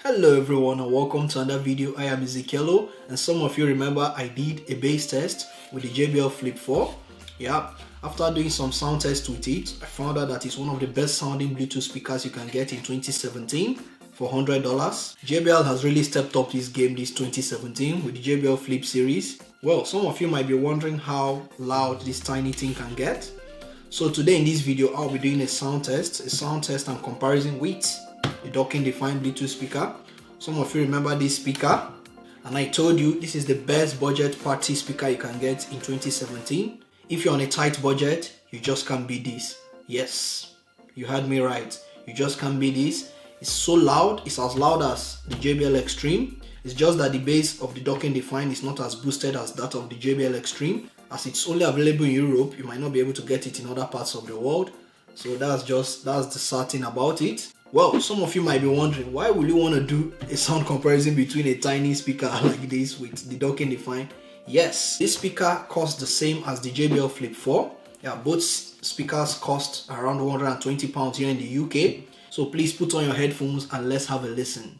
Hello everyone and welcome to another video. I am Ezekielo, and some of you remember I did a bass test with the JBL Flip 4. Yeah, after doing some sound tests with it, I found out that it's one of the best sounding Bluetooth speakers you can get in 2017 for $100. JBL has really stepped up this game this 2017 with the JBL Flip series. Well, some of you might be wondering how loud this tiny thing can get. So today in this video, I'll be doing a sound test and comparison with the Dockin defined Bluetooth speaker. Some of you remember this speaker, and I told you this is the best budget party speaker you can get in 2017. If you're on a tight budget, you just can't beat this. Yes, you heard me right. You just can't beat this. It's so loud. It's as loud as the JBL Extreme. It's just that the bass of the Dockin Define is not as boosted as that of the JBL Extreme. As it's only available in Europe, you might not be able to get it in other parts of the world. So that's the sad thing about it. Well, some of you might be wondering, why will you want to do a sound comparison between a tiny speaker like this with the Dockin Define? Yes, this speaker costs the same as the JBL Flip 4. Yeah, both speakers cost around £120 here in the UK. So please put on your headphones and let's have a listen.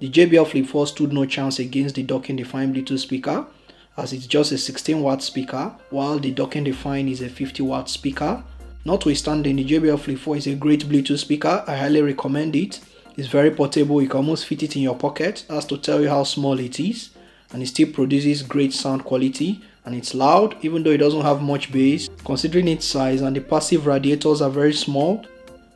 The JBL Flip 4 stood no chance against the Dockin Define Bluetooth speaker, as it's just a 16 watt speaker, while the Dockin Define is a 50 watt speaker. Notwithstanding, the JBL Flip 4 is a great Bluetooth speaker. I highly recommend it. It's very portable. You can almost fit it in your pocket. That's to tell you how small it is, and it still produces great sound quality, and it's loud even though it doesn't have much bass considering its size, and the passive radiators are very small.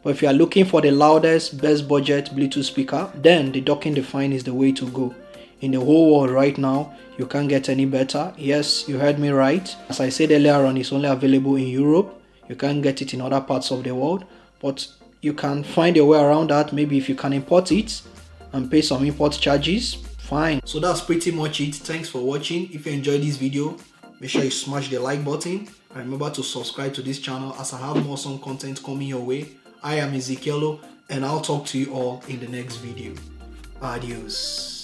But if you are looking for the loudest, best budget Bluetooth speaker, then the Dockin Define is the way to go. In the whole world right now, you can't get any better. Yes, you heard me right. As I said earlier on, it's only available in Europe. You can't get it in other parts of the world, but you can find a way around that. Maybe if you can import it and pay some import charges, fine. So that's pretty much it. Thanks for watching. If you enjoyed this video, make sure you smash the like button and remember to subscribe to this channel as I have more awesome content coming your way. I am Ezekielo, and I'll talk to you all in the next video. Adios.